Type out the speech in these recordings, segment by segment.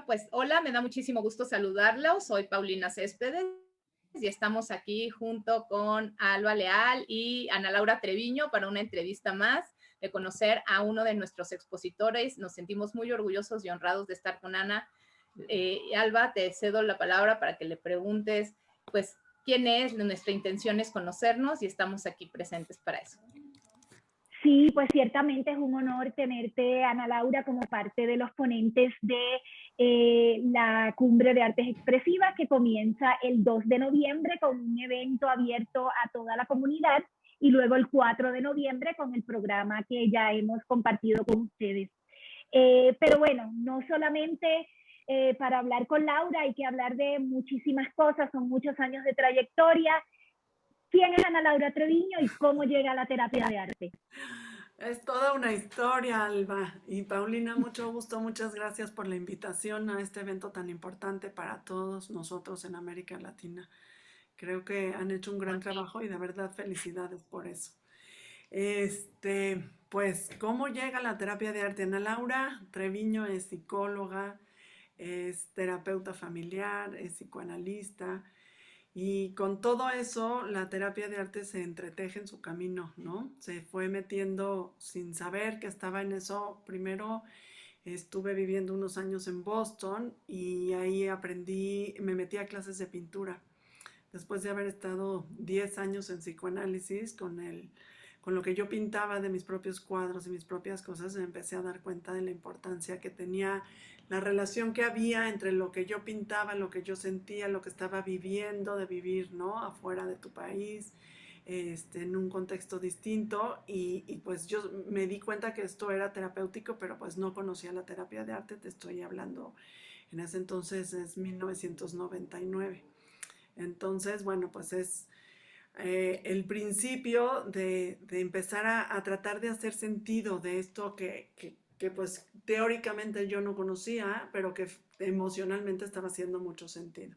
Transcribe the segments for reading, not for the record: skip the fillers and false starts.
pues hola, me da muchísimo gusto saludarlos. Soy Paulina Céspedes y estamos aquí junto con Alba Leal y Ana Laura Treviño para una entrevista más de conocer a uno de nuestros expositores. Nos sentimos muy orgullosos y honrados de estar con Ana. Alba, te cedo la palabra para que le preguntes, pues, quién es. Nuestra intención es conocernos y estamos aquí presentes para eso. Sí, pues ciertamente es un honor tenerte, Ana Laura, como parte de los ponentes de la Cumbre de Artes Expresivas, que comienza el 2 de noviembre con un evento abierto a toda la comunidad y luego el 4 de noviembre con el programa que ya hemos compartido con ustedes. Pero bueno, no solamente para hablar con Laura hay que hablar de muchísimas cosas, son muchos años de trayectoria. ¿Quién es Ana Laura Treviño y cómo llega a la terapia de arte? Es toda una historia, Alba. Y Paulina, mucho gusto, muchas gracias por la invitación a este evento tan importante para todos nosotros en América Latina. Creo que han hecho un gran trabajo y de verdad felicidades por eso. Pues, ¿cómo llega la terapia de arte? Ana Laura Treviño es psicóloga, es terapeuta familiar, es psicoanalista. Y con todo eso, la terapia de arte se entreteje en su camino, ¿no? Se fue metiendo sin saber que estaba en eso. Primero estuve viviendo unos años en Boston y ahí aprendí, me metí a clases de pintura. Después de haber estado 10 años en psicoanálisis con lo que yo pintaba de mis propios cuadros y mis propias cosas, me empecé a dar cuenta de la importancia que tenía la relación que había entre lo que yo pintaba, lo que yo sentía, lo que estaba viviendo, de vivir, ¿no? Afuera de tu país, en un contexto distinto y pues yo me di cuenta que esto era terapéutico, pero pues no conocía la terapia de arte, te estoy hablando, en ese entonces es 1999. Entonces, bueno, pues es el principio de empezar a tratar de hacer sentido de esto que pues teóricamente yo no conocía, pero que emocionalmente estaba haciendo mucho sentido.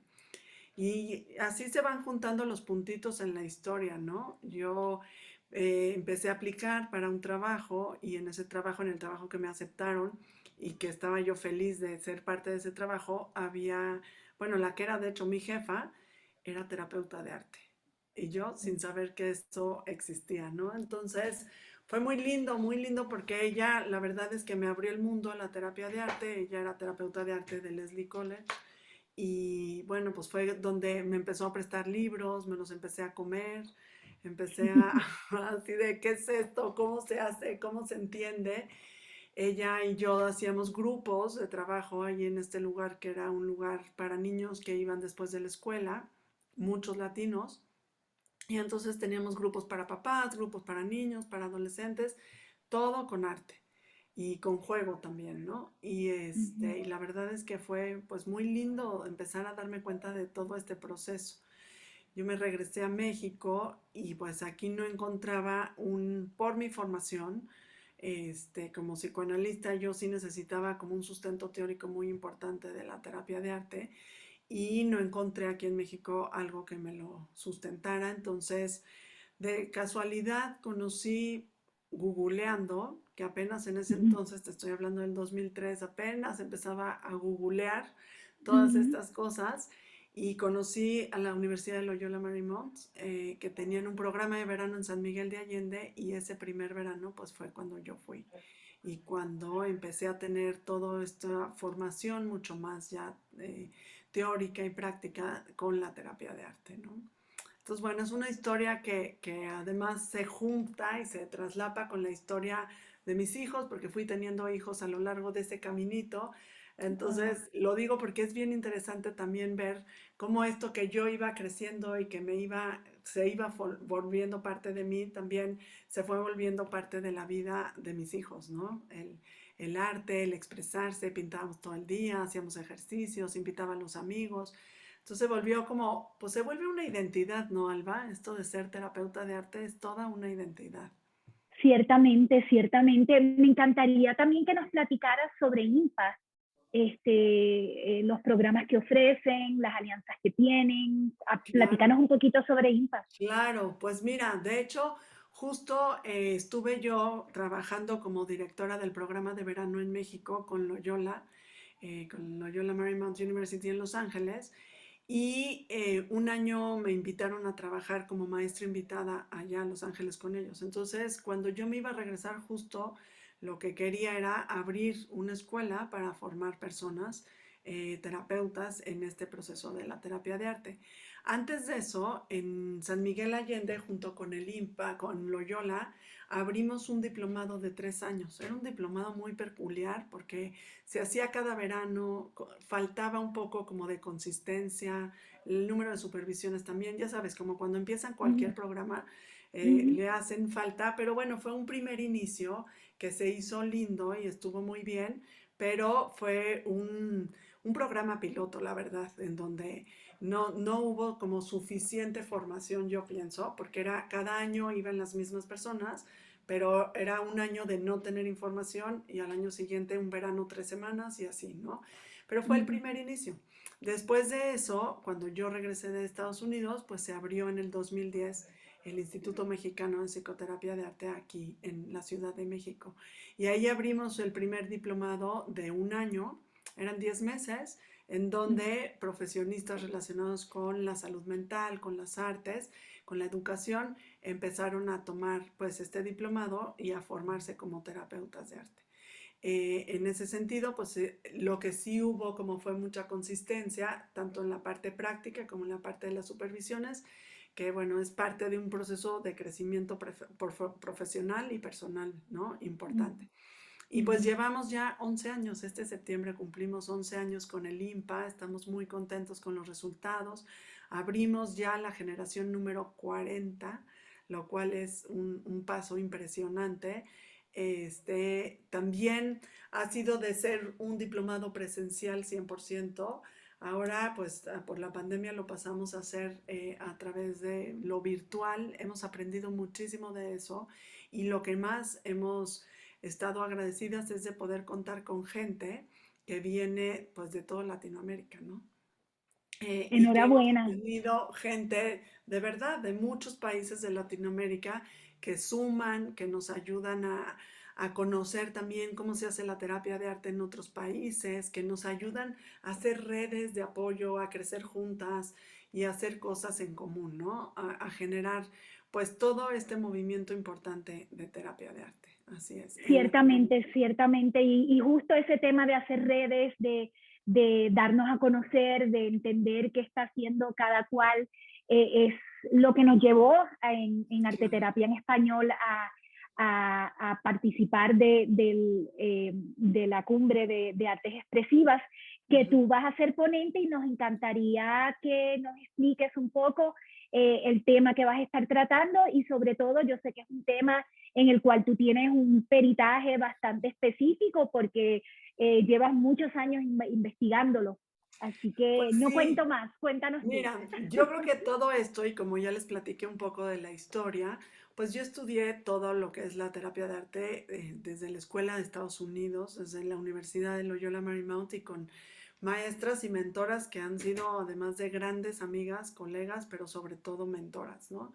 Y así se van juntando los puntitos en la historia, ¿no? Yo empecé a aplicar para un trabajo y en ese trabajo, en el trabajo que me aceptaron y que estaba yo feliz de ser parte de ese trabajo, había, bueno, la que era de hecho mi jefa, era terapeuta de arte. Y yo sin saber que esto existía, ¿no? Entonces fue muy lindo porque ella, la verdad es que me abrió el mundo a la terapia de arte. Ella era terapeuta de arte de Leslie College y bueno, pues fue donde me empezó a prestar libros, me los empecé a comer, empecé a, así de, ¿qué es esto? ¿Cómo se hace? ¿Cómo se entiende? Ella y yo hacíamos grupos de trabajo ahí en este lugar que era un lugar para niños que iban después de la escuela, muchos latinos, y entonces teníamos grupos para papás, grupos para niños, para adolescentes, todo con arte y con juego también, ¿no? Y la verdad es que fue pues muy lindo empezar a darme cuenta de todo este proceso. Yo me regresé a México y pues aquí no encontraba por mi formación, como psicoanalista, yo sí necesitaba como un sustento teórico muy importante de la terapia de arte y no encontré aquí en México algo que me lo sustentara. Entonces, de casualidad conocí googleando, que apenas en ese entonces, te estoy hablando del 2003, apenas empezaba a googlear todas estas cosas y conocí a la Universidad de Loyola Marymount, que tenían un programa de verano en San Miguel de Allende y ese primer verano pues fue cuando yo fui y cuando empecé a tener toda esta formación mucho más ya teórica y práctica con la terapia de arte, ¿no? Entonces, bueno, es una historia que además se junta y se traslapa con la historia de mis hijos, porque fui teniendo hijos a lo largo de ese caminito. Entonces, lo digo porque es bien interesante también ver cómo esto que yo iba creciendo y que se iba volviendo parte de mí, también se fue volviendo parte de la vida de mis hijos, ¿no? El arte, el expresarse, pintábamos todo el día, hacíamos ejercicios, invitaban a los amigos. Entonces se volvió como, pues se vuelve una identidad, ¿no, Alba? Esto de ser terapeuta de arte es toda una identidad. Ciertamente, ciertamente. Me encantaría también que nos platicaras sobre IMPAS, los programas que ofrecen, las alianzas que tienen. Claro, Platícanos un poquito sobre IMPAS. claro. Pues mira, de hecho, justo estuve yo trabajando como directora del programa de verano en México con Loyola. con Loyola Marymount University en Los Ángeles. Y un año me invitaron a trabajar como maestra invitada allá a Los Ángeles con ellos. Entonces, cuando yo me iba a regresar, justo lo que quería era abrir una escuela para formar personas, terapeutas, en este proceso de la terapia de arte. Antes de eso, en San Miguel Allende, junto con el IMPA, con Loyola, abrimos un diplomado de 3 años. Era un diplomado muy peculiar porque se hacía cada verano, faltaba un poco como de consistencia, el número de supervisiones también, ya sabes, como cuando empiezan cualquier programa, Ujú. le hacen falta, pero bueno, fue un primer inicio que se hizo lindo y estuvo muy bien, pero fue un programa piloto, la verdad, en donde no hubo como suficiente formación, yo pienso, porque era cada año iban las mismas personas, pero era un año de no tener información y al año siguiente un verano 3 semanas y así, ¿no? Pero fue el Ujú. primer inicio. Después de eso, cuando yo regresé de Estados Unidos, pues se abrió en el 2010 el Instituto Mexicano de Psicoterapia de Arte aquí en la Ciudad de México. Y ahí abrimos el primer diplomado de un año, eran 10 meses, en donde profesionistas relacionados con la salud mental, con las artes, con la educación, empezaron a tomar pues este diplomado y a formarse como terapeutas de arte. En ese sentido, pues lo que sí hubo como fue mucha consistencia, tanto en la parte práctica como en la parte de las supervisiones, que bueno, es parte de un proceso de crecimiento profesional y personal, ¿no? Importante. Y pues Ujú. llevamos ya 11 años, este septiembre cumplimos 11 años con el IMPA, estamos muy contentos con los resultados, abrimos ya la generación número 40, lo cual es un paso impresionante. También ha sido de ser un diplomado presencial 100%, ahora pues por la pandemia lo pasamos a hacer a través de lo virtual, hemos aprendido muchísimo de eso y lo que más hemos estado agradecidas es de poder contar con gente que viene pues de toda Latinoamérica, ¿no? Y que hemos Enhorabuena. tenido gente de verdad de muchos países de Latinoamérica que suman, que nos ayudan a conocer también cómo se hace la terapia de arte en otros países, que nos ayudan a hacer redes de apoyo, a crecer juntas y a hacer cosas en común, ¿no? A generar pues todo este movimiento importante de terapia de arte. Así es, en Ciertamente, Latinoamérica. ciertamente. Y justo ese tema de hacer redes, de darnos a conocer, de entender qué está haciendo cada cual, es lo que nos llevó en Claro. Arteterapia en Español a participar de la cumbre de artes expresivas, que Ujú. tú vas a ser ponente y nos encantaría que nos expliques un poco el tema que vas a estar tratando y sobre todo yo sé que es un tema en el cual tú tienes un peritaje bastante específico porque llevas muchos años investigándolo. Así que Pues no sí, cuento más, cuéntanos tú. mira, yo creo que todo esto, y como ya les platiqué un poco de la historia, pues yo estudié todo lo que es la terapia de arte desde la escuela de Estados Unidos, desde la Universidad de Loyola Marymount y con maestras y mentoras que han sido además de grandes amigas, colegas, pero sobre todo mentoras, ¿no?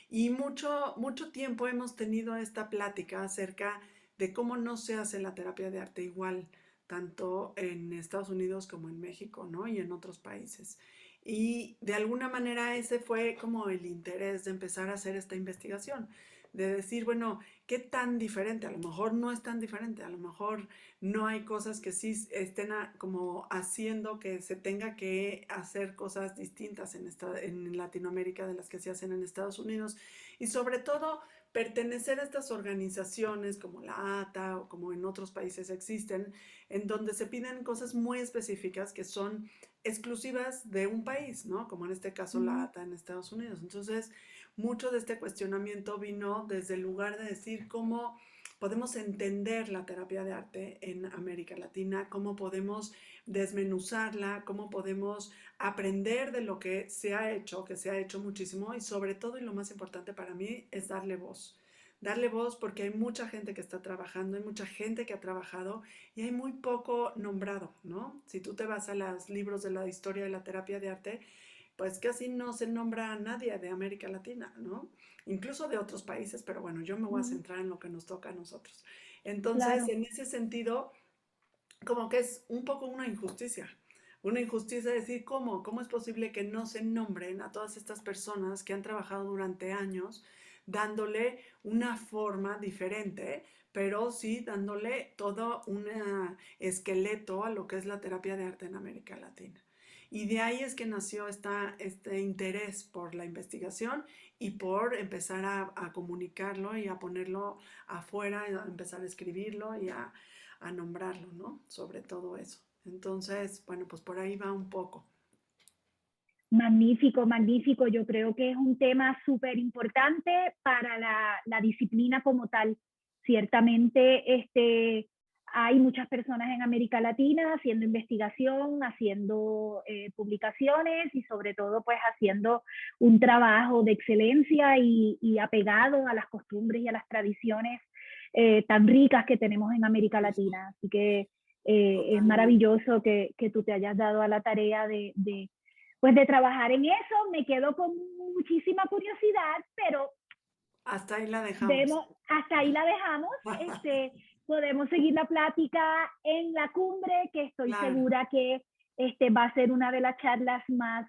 Y mucho tiempo hemos tenido esta plática acerca de cómo no se hace la terapia de arte igual, tanto en Estados Unidos como en México, ¿no? Y en otros países. Y de alguna manera ese fue como el interés de empezar a hacer esta investigación, de decir, bueno, ¿qué tan diferente? A lo mejor no es tan diferente, a lo mejor no hay cosas que sí estén como haciendo que se tenga que hacer cosas distintas en Latinoamérica de las que se hacen en Estados Unidos y sobre todo pertenecer a estas organizaciones como la ATA o como en otros países existen, en donde se piden cosas muy específicas que son exclusivas de un país, ¿no? Como en este caso la Mm. ATA en Estados Unidos. Entonces, mucho de este cuestionamiento vino desde el lugar de decir cómo podemos entender la terapia de arte en América Latina, cómo podemos desmenuzarla, cómo podemos aprender de lo que se ha hecho, que se ha hecho muchísimo y sobre todo y lo más importante para mí es darle voz. Darle voz porque hay mucha gente que está trabajando, hay mucha gente que ha trabajado y hay muy poco nombrado, ¿no? Si tú te vas a los libros de la historia de la terapia de arte, pues casi no se nombra a nadie de América Latina, ¿no? Incluso de otros países, pero bueno, yo me voy a Mm. centrar en lo que nos toca a nosotros. Entonces, Claro. en ese sentido, como que es un poco una injusticia. Una injusticia decir, ¿cómo es posible que no se nombren a todas estas personas que han trabajado durante años dándole una forma diferente, pero sí dándole todo un esqueleto a lo que es la terapia de arte en América Latina? Y de ahí es que nació este interés por la investigación y por empezar a comunicarlo y a ponerlo afuera, a empezar a escribirlo y a nombrarlo, ¿no? Sobre todo eso. Entonces, bueno, pues por ahí va un poco. Magnífico, magnífico. Yo creo que es un tema súper importante para la disciplina como tal. Ciertamente, hay muchas personas en América Latina haciendo investigación, haciendo publicaciones y sobre todo pues haciendo un trabajo de excelencia y apegado a las costumbres y a las tradiciones tan ricas que tenemos en América Justo, Latina. Así que es totalmente. maravilloso que tú te hayas dado a la tarea pues de trabajar en eso. Me quedo con muchísima curiosidad, pero Hasta ahí la dejamos. vemos, hasta ahí la dejamos. Podemos seguir la plática en la cumbre, que estoy Claro, segura que va a ser una de las charlas más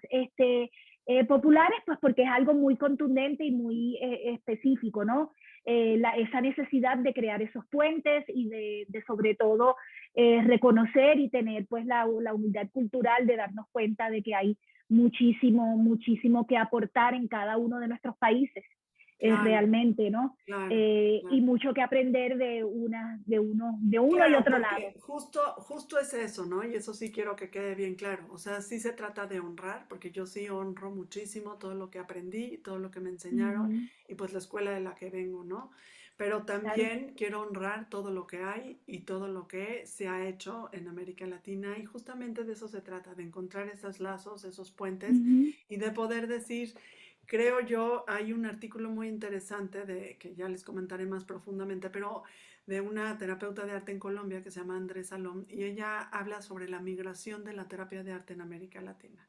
populares, pues porque es algo muy contundente y muy específico, ¿no? Esa necesidad de crear esos puentes y de sobre todo reconocer y tener pues la humildad cultural de darnos cuenta de que hay muchísimo, muchísimo que aportar en cada uno de nuestros países, claro, realmente, ¿no? claro, Y claro. mucho que aprender de uno y Claro, otro lado. porque justo es eso, ¿no? Y eso sí quiero que quede bien claro. O sea, sí se trata de honrar, porque yo sí honro muchísimo todo lo que aprendí, todo lo que me Uh enseñaron -huh, y pues la escuela de la que vengo, ¿no? Pero claro. también quiero honrar todo lo que hay y todo lo que se ha hecho en América Latina y justamente de eso se trata, de encontrar esos lazos, esos Uh puentes -huh, y de poder decir, creo yo, hay un artículo muy interesante de que ya les comentaré más profundamente, pero de una terapeuta de arte en Colombia que se llama Andrés Salom y ella habla sobre la migración de la terapia de arte en América Latina.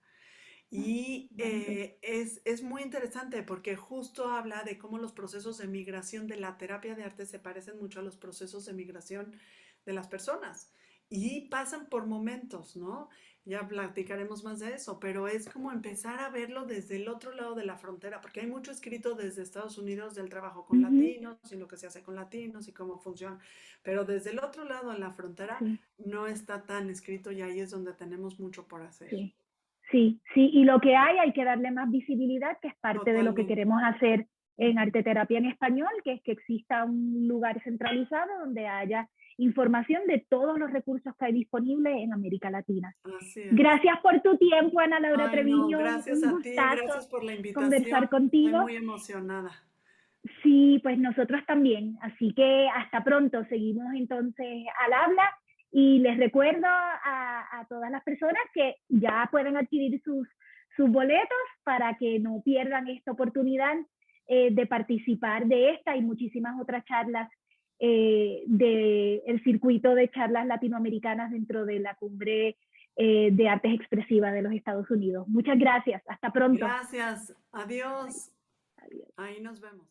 Y maravilloso. es muy interesante porque justo habla de cómo los procesos de migración de la terapia de arte se parecen mucho a los procesos de migración de las personas y pasan por momentos, ¿no? Ya platicaremos más de eso, pero es como empezar a verlo desde el otro lado de la frontera, porque hay mucho escrito desde Estados Unidos del trabajo Uh con -huh, latinos y lo que se hace con latinos y cómo funciona, pero desde el otro lado de la frontera sí, no está tan escrito y ahí es donde tenemos mucho por hacer. sí. Sí, sí, y lo que hay que darle más visibilidad, que es parte de lo que Totalmente. queremos hacer en Ujú. Arte Terapia en Español, que es que exista un lugar centralizado donde haya información de todos los recursos que hay disponibles en América Latina. Así es. Gracias por tu tiempo, Ana Laura Ay, no, Treviño. gracias Un a ti, gustazo gracias por la invitación. conversar Estoy contigo. muy emocionada. Sí, pues nosotros también. Así que hasta pronto. Seguimos entonces al habla y les recuerdo a todas las personas que ya pueden adquirir sus boletos para que no pierdan esta oportunidad de participar de esta y muchísimas otras charlas del circuito de charlas latinoamericanas dentro de la cumbre de artes expresivas de los Estados Unidos. Muchas gracias. Hasta pronto. Gracias. Adiós. Adiós. Ahí nos vemos.